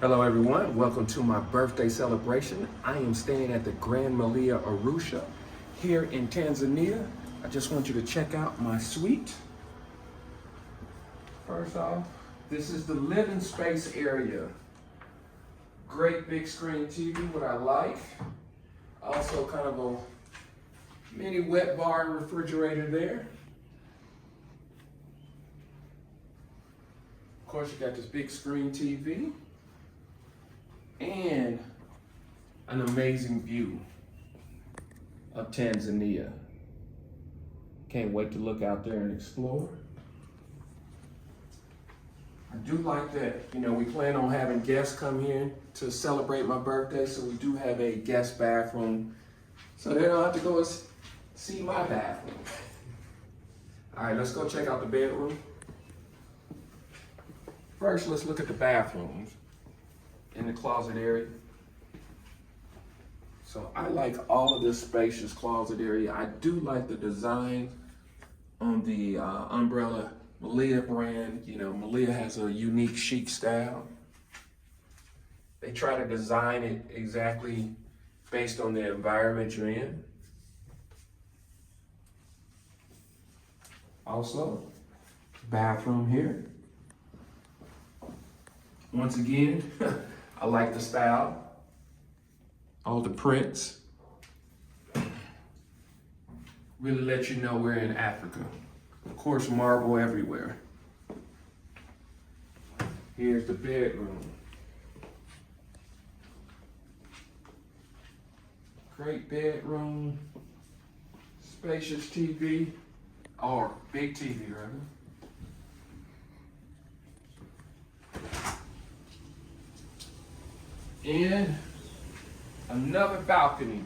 Hello everyone, welcome to my birthday celebration. I am staying at the Gran Malia Arusha here in Tanzania. I just want you to check out my suite. First off, this is the living space area. Great big screen TV, what I like. Also kind of a mini wet bar and refrigerator there. Of course, you got this big screen TV. And an amazing view of Tanzania. Can't wait to look out there and explore. I do like that, we plan on having guests come here to celebrate my birthday, so we do have a guest bathroom, so they don't have to go see my bathroom. All right, let's go check out the bedroom. First, let's look at the bathrooms. In the closet area. So I like all of this spacious closet area. I do like the design on the umbrella Malia brand. Malia has a unique chic style. They try to design it exactly based on the environment you're in. Also, bathroom here. Once again, I like the style, all the prints. Really let you know we're in Africa. Of course, marble everywhere. Here's the bedroom. Great bedroom, spacious TV, or big TV rather. And another balcony.